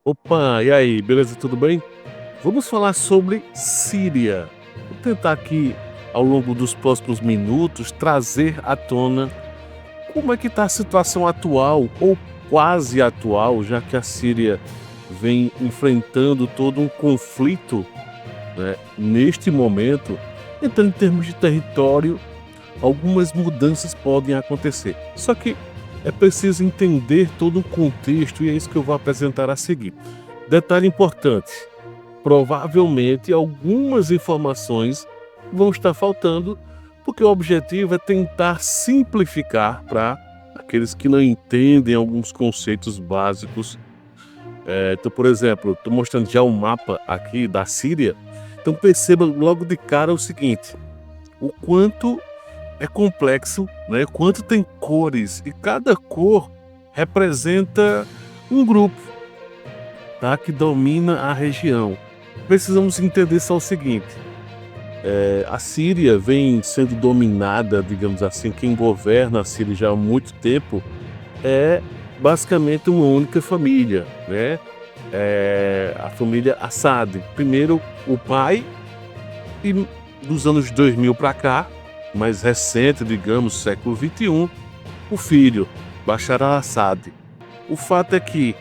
Opa, e aí, beleza? Tudo bem? Vamos falar sobre Síria. Vou tentar aqui, ao longo dos próximos minutos, trazer à tona como é que está a situação atual, ou quase atual, já que a Síria vem enfrentando todo um conflito, né, neste momento. Então, em termos de território, algumas mudanças podem acontecer. Só que é preciso entender todo o contexto e é isso que eu vou apresentar a seguir. Detalhe importante: provavelmente algumas informações vão estar faltando, porque o objetivo é tentar simplificar para aqueles que não entendem alguns conceitos básicos. Então, por exemplo, estou mostrando já um mapa aqui da Síria. Então perceba logo de cara o seguinte: o quanto é complexo, né? Quanto tem cores e cada cor representa um grupo, tá? Que domina a região. Precisamos entender só o seguinte: a Síria vem sendo dominada, digamos assim, quem governa a Síria já há muito tempo é basicamente uma única família, né? A família Assad. Primeiro o pai, e dos anos 2000 para cá, mais recente, digamos, século XXI, o filho, Bashar al-Assad. O fato é que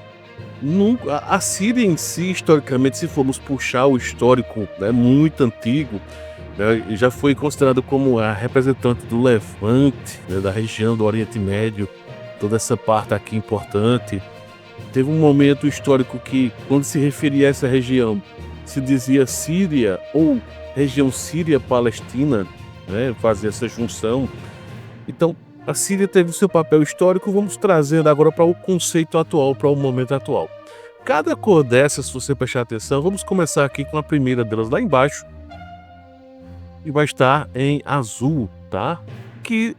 a Síria em si, historicamente, se formos puxar o histórico, né, muito antigo, né, já foi considerado como a representante do Levante, né, da região do Oriente Médio, toda essa parte aqui importante. Teve um momento histórico que, quando se referia a essa região, se dizia Síria ou região Síria-Palestina, né, fazer essa junção. Então, a Síria teve o seu papel histórico, vamos trazer agora para o conceito atual, para o momento atual. Cada cor dessas, se você prestar atenção, vamos começar aqui com a primeira delas lá embaixo, e vai estar em azul, tá? Que,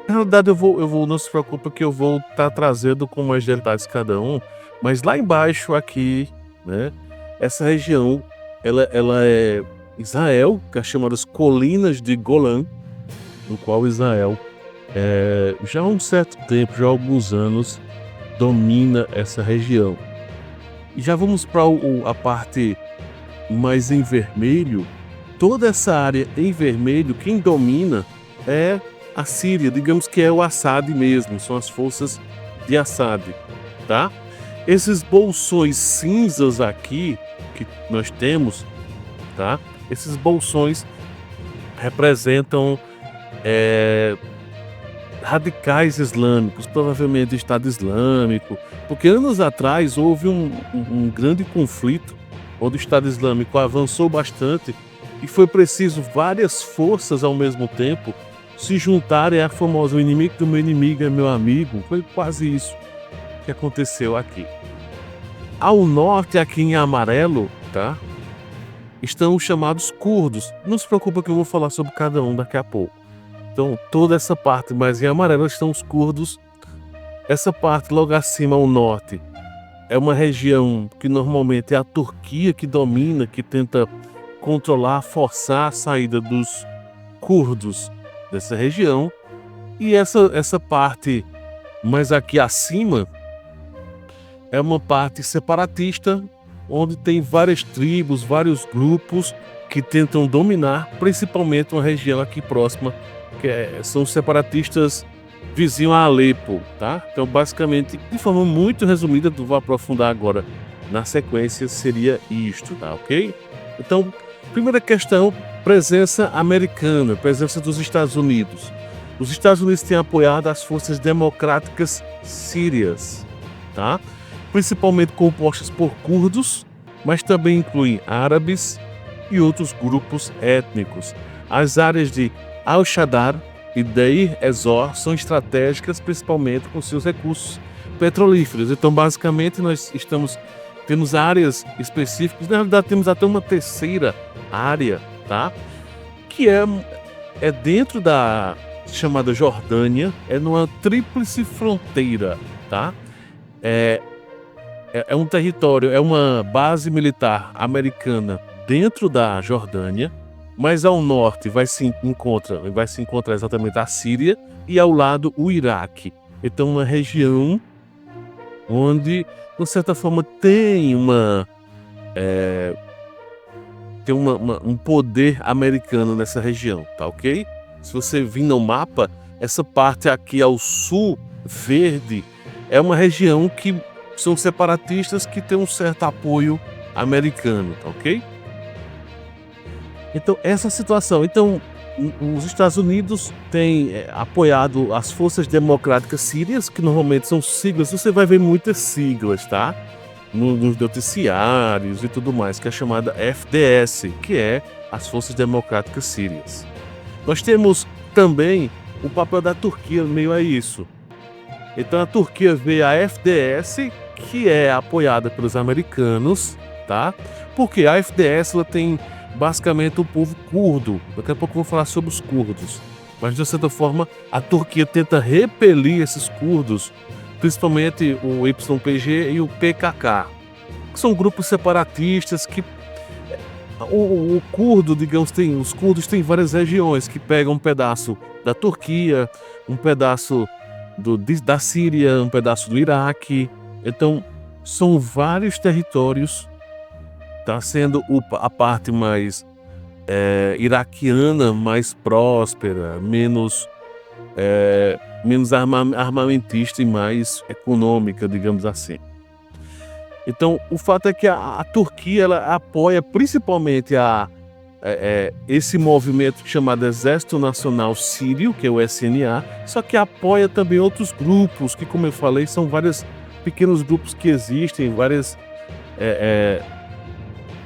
na realidade, não se preocupe que eu vou estar trazendo com mais detalhes cada um, mas lá embaixo aqui, né, essa região, ela é Israel, que é chamadas Colinas de Golã, no qual Israel, já há um certo tempo, já há alguns anos, domina essa região. E já vamos para a parte mais em vermelho. Toda essa área em vermelho, quem domina é a Síria, digamos que é o Assad mesmo, são as forças de Assad, tá? Esses bolsões cinzas aqui que nós temos, tá? Esses bolsões representam radicais islâmicos, provavelmente Estado Islâmico, porque anos atrás houve um grande conflito onde o Estado Islâmico avançou bastante e foi preciso várias forças ao mesmo tempo se juntarem à famosa "o inimigo do meu inimigo é meu amigo". Foi quase isso que aconteceu aqui. Ao norte, aqui em amarelo, tá? Estão os chamados curdos. Não se preocupa que eu vou falar sobre cada um daqui a pouco. Então, toda essa parte mais em amarelo estão os curdos. Essa parte logo acima ao norte é uma região que normalmente é a Turquia que domina, que tenta controlar, forçar a saída dos curdos dessa região. E essa parte mais aqui acima é uma parte separatista, onde tem várias tribos, vários grupos que tentam dominar, principalmente uma região aqui próxima, são os separatistas vizinho a Alepo, tá? Então, basicamente, de forma muito resumida, eu vou aprofundar agora na sequência, seria isto, tá ok? Então, primeira questão: presença americana, presença dos Estados Unidos. Os Estados Unidos têm apoiado as forças democráticas sírias, tá? Principalmente compostas por curdos, mas também incluem árabes e outros grupos étnicos. As áreas de Al-Shadar e Deir ez-Zor são estratégicas, principalmente com seus recursos petrolíferos. Então, basicamente, temos áreas específicas. Na realidade, temos até uma terceira área, tá? Que é dentro da chamada Jordânia, é numa tríplice fronteira, tá? É um território, é uma base militar americana dentro da Jordânia, mas ao norte vai se encontrar exatamente a Síria e ao lado o Iraque. Então, uma região onde de certa forma, tem um poder americano nessa região, tá ok? Se você vir no mapa, essa parte aqui ao sul, verde, é uma região que são separatistas que tem um certo apoio americano, tá ok? Então, essa situação. Então, os Estados Unidos têm apoiado as Forças Democráticas Sírias, que normalmente são siglas, você vai ver muitas siglas, tá? Nos noticiários e tudo mais, que é chamada FDS, que é as Forças Democráticas Sírias. Nós temos também o papel da Turquia no meio a isso. Então a Turquia vê a FDS, que é apoiada pelos americanos, tá? Porque a FDS ela tem basicamente o povo curdo. Daqui a pouco eu vou falar sobre os curdos. Mas de certa forma a Turquia tenta repelir esses curdos, principalmente o YPG e o PKK, que são grupos separatistas que o curdo, digamos, os curdos têm várias regiões que pegam um pedaço da Turquia, um pedaço da Síria, um pedaço do Iraque. Então, são vários territórios. Está sendo a parte mais iraquiana, mais próspera, menos armamentista e mais econômica, digamos assim. Então, o fato é que a Turquia ela apoia principalmente esse movimento chamado Exército Nacional Sírio, que é o SNA, só que apoia também outros grupos, que, como eu falei, são vários pequenos grupos que existem, vários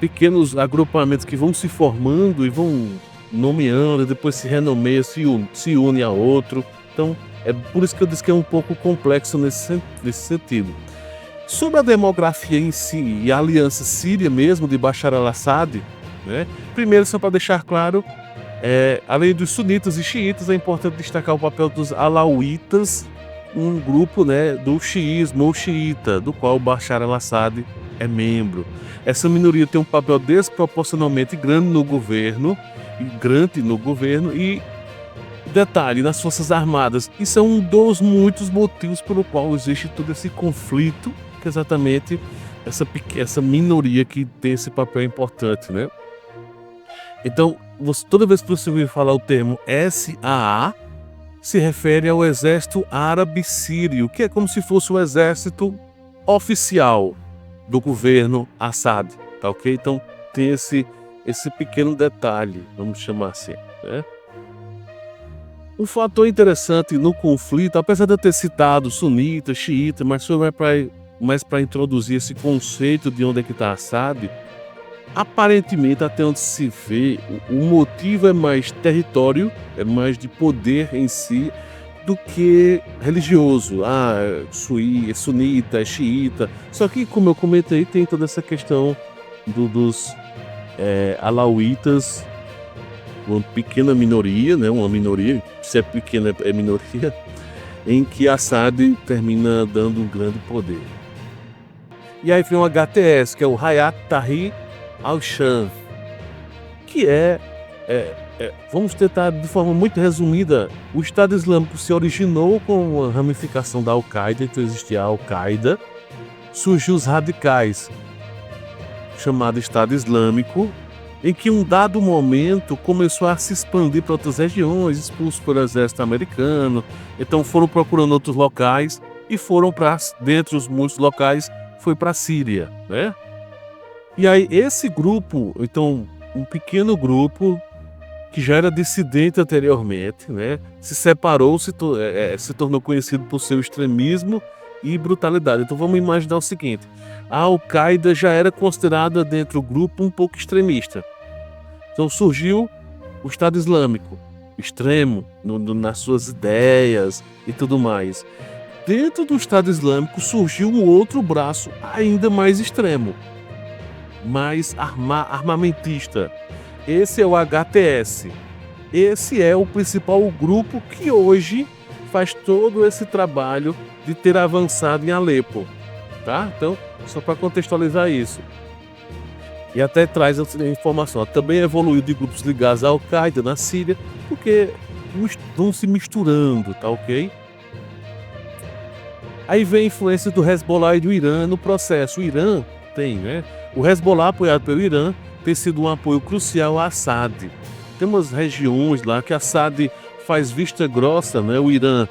pequenos agrupamentos que vão se formando e vão nomeando, depois se renomeiam, se unem a outro. Então, é por isso que eu disse que é um pouco complexo nesse sentido. Sobre a demografia em si e a aliança síria mesmo de Bashar al-Assad, né? Primeiro, só para deixar claro, além dos sunitas e xiitas, é importante destacar o papel dos alauítas, um grupo, né, do xiismo ou xiita, do qual Bashar al-Assad é membro. Essa minoria tem um papel desproporcionalmente grande no governo e, detalhe, nas Forças Armadas. Isso é um dos muitos motivos pelo qual existe todo esse conflito, que é exatamente essa minoria que tem esse papel importante, né? Então, toda vez que você ouvir falar o termo SAA, se refere ao Exército Árabe Sírio, que é como se fosse o exército oficial do governo Assad, tá ok? Então, tem esse pequeno detalhe, vamos chamar assim, né? Um fator interessante no conflito, apesar de eu ter citado sunita, xiita, mas foi mais para introduzir esse conceito de onde é que está Assad, aparentemente, até onde se vê, o motivo é mais território, é mais de poder em si, do que religioso. É sunita, é xiita. Só que, como eu comentei, tem toda essa questão dos alauítas, uma pequena minoria, né? Uma minoria, se é pequena é minoria, em que Assad termina dando um grande poder. E aí vem o HTS, que é o Hayat Tahrir al-Sham, que vamos tentar de forma muito resumida, o Estado Islâmico se originou com a ramificação da Al-Qaeda, então existia a Al-Qaeda, surgiu os radicais, chamado Estado Islâmico, em que um dado momento começou a se expandir para outras regiões, expulso pelo exército americano, então foram procurando outros locais e foram para, dentre os muitos locais, foi para a Síria, né? E aí esse grupo, então um pequeno grupo que já era dissidente anteriormente, né, se separou, se tornou conhecido por seu extremismo e brutalidade. Então vamos imaginar o seguinte: a Al-Qaeda já era considerada dentro do grupo um pouco extremista. Então surgiu o Estado Islâmico, extremo nas suas ideias e tudo mais. Dentro do Estado Islâmico surgiu um outro braço ainda mais extremo, mais armamentista. Esse é o HTS. Esse é o principal grupo que hoje faz todo esse trabalho de ter avançado em Alepo, tá? Então, só para contextualizar isso. E até traz essa informação. Também evoluiu de grupos ligados à Al-Qaeda na Síria, porque vão se misturando, tá ok? Aí vem a influência do Hezbollah e do Irã no processo. O Irã tem, né? O Hezbollah, apoiado pelo Irã, tem sido um apoio crucial a Assad. Tem umas regiões lá que Assad faz vista grossa, né? O Irã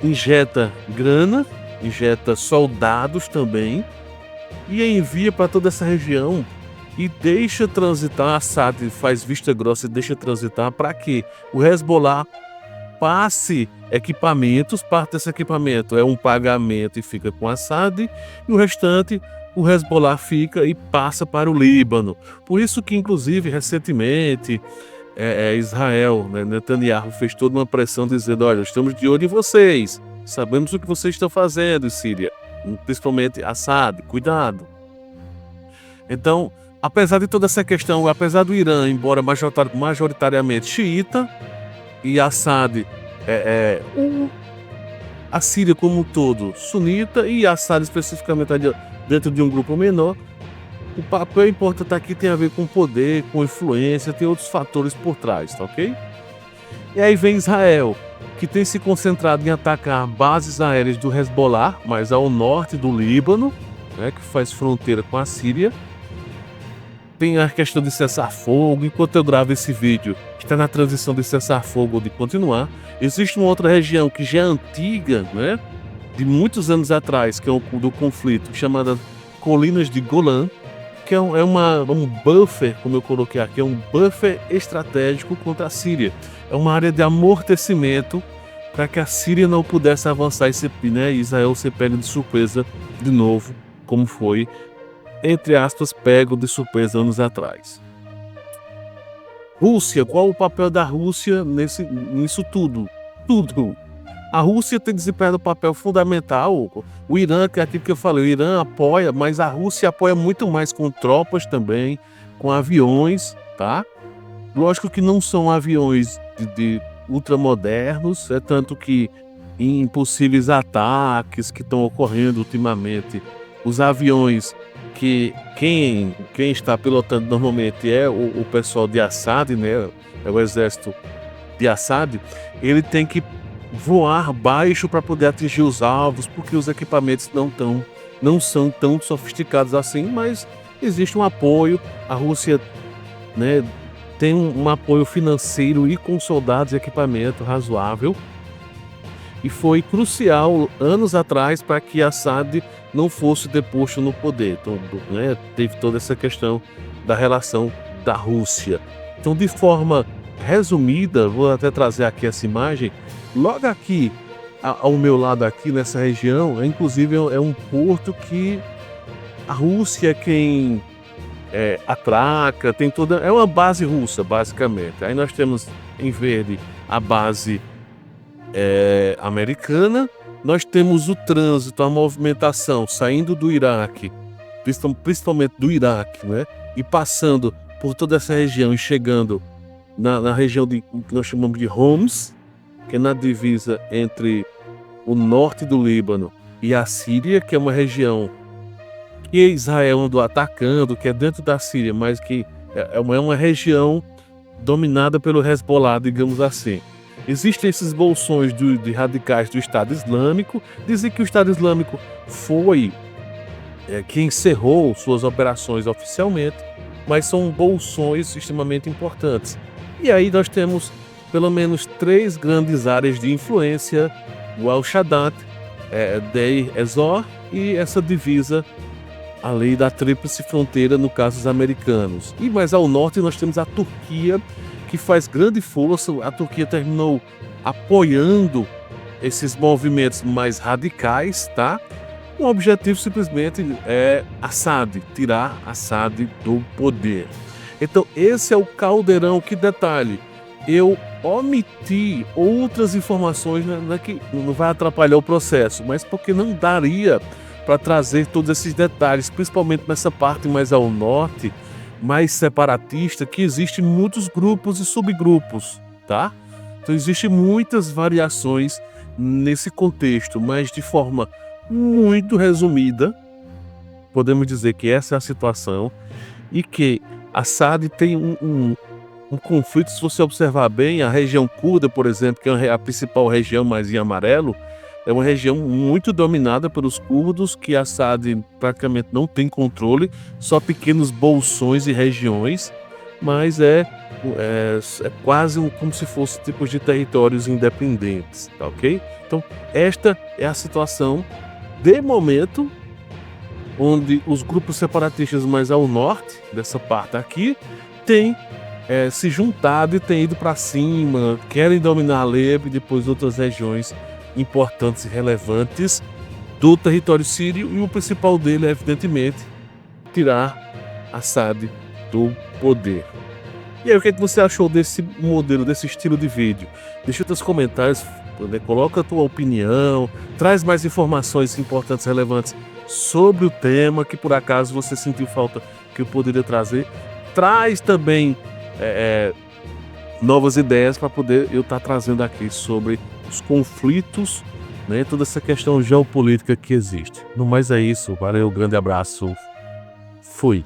injeta grana, injeta soldados também, e envia para toda essa região e deixa transitar. Assad faz vista grossa e deixa transitar para que o Hezbollah passe equipamentos. Parte desse equipamento é um pagamento e fica com Assad, e o restante o Hezbollah fica e passa para o Líbano. Por isso que, inclusive, recentemente, Israel, né, Netanyahu fez toda uma pressão dizendo: olha, estamos de olho em vocês, sabemos o que vocês estão fazendo, Síria, principalmente Assad, cuidado. Então, apesar de toda essa questão, apesar do Irã, embora majoritariamente xiita, e Assad, a Síria como um todo sunita, e Assad especificamente dentro de um grupo menor, o papel importante aqui tem a ver com poder, com influência, tem outros fatores por trás, tá ok? E aí vem Israel, que tem se concentrado em atacar bases aéreas do Hezbollah, mas ao norte do Líbano, né, que faz fronteira com a Síria. Tem a questão de cessar-fogo. Enquanto eu gravo esse vídeo, que está na transição de cessar-fogo ou de continuar, existe uma outra região que já é antiga, né, de muitos anos atrás, que é o do conflito, chamada Colinas de Golã, que é um buffer, como eu coloquei aqui, é um buffer estratégico contra a Síria. É uma área de amortecimento para que a Síria não pudesse avançar e, né, Israel ser pego de surpresa de novo, como foi, entre aspas, pego de surpresa anos atrás. Rússia, qual o papel da Rússia nisso tudo? Tudo. A Rússia tem desempenhado um papel fundamental. O Irã, que é aquilo que eu falei, o Irã apoia, mas a Rússia apoia muito mais com tropas também, com aviões, tá? Lógico que não são aviões de ultramodernos, é tanto que em possíveis ataques que estão ocorrendo ultimamente, os aviões que quem está pilotando normalmente é o pessoal de Assad, né? É o exército de Assad, ele tem que voar baixo para poder atingir os alvos, porque os equipamentos não são tão sofisticados assim, mas existe um apoio. A Rússia, né, tem um apoio financeiro e com soldados e equipamento razoável, e foi crucial anos atrás para que Assad não fosse deposto no poder. Então, né, teve toda essa questão da relação da Rússia. Então, de forma resumida, vou até trazer aqui essa imagem. Logo aqui, ao meu lado aqui nessa região, inclusive é um porto que a Rússia é quem atraca, tem toda, é uma base russa basicamente. Aí nós temos em verde a base americana, nós temos o trânsito, a movimentação saindo do Iraque, principalmente do Iraque, né, e passando por toda essa região e chegando na região que nós chamamos de Homs, que é na divisa entre o norte do Líbano e a Síria, que é uma região que Israel andou atacando, que é dentro da Síria, mas que é uma região dominada pelo Hezbollah, digamos assim. Existem esses bolsões de radicais do Estado Islâmico, dizem que o Estado Islâmico foi quem encerrou suas operações oficialmente, mas são bolsões extremamente importantes. E aí nós temos pelo menos 3 grandes áreas de influência: o Al-Shaddad, Deir ez-Zor e essa divisa ali da tríplice fronteira, no caso dos americanos. E mais ao norte nós temos a Turquia, que faz grande força. A Turquia terminou apoiando esses movimentos mais radicais, tá? O objetivo simplesmente é Assad, tirar Assad do poder. Então esse é o caldeirão. Que detalhe, eu omiti outras informações, né, que não vai atrapalhar o processo, mas porque não daria para trazer todos esses detalhes, principalmente nessa parte mais ao norte, mais separatista, que existem muitos grupos e subgrupos, tá? Então existem muitas variações nesse contexto, mas de forma muito resumida, podemos dizer que essa é a situação, e que Assad tem um conflito. Se você observar bem, a região curda, por exemplo, que é a principal região mais em amarelo, é uma região muito dominada pelos curdos, que Assad praticamente não tem controle, só pequenos bolsões e regiões, mas é quase como se fosse tipos de territórios independentes, tá ok? Então, esta é a situação de momento, onde os grupos separatistas mais ao norte, dessa parte aqui, têm se juntado e têm ido para cima, querem dominar Alepo e depois outras regiões importantes e relevantes do território sírio, e o principal dele é, evidentemente, tirar Assad do poder. E aí, o que você achou desse modelo, desse estilo de vídeo? Deixa os teus comentários, né? Coloca a tua opinião, traz mais informações importantes, relevantes sobre o tema, que por acaso você sentiu falta que eu poderia trazer. Traz também novas ideias para poder eu estar trazendo aqui sobre os conflitos, né, toda essa questão geopolítica que existe. No mais é isso, valeu, grande abraço, fui.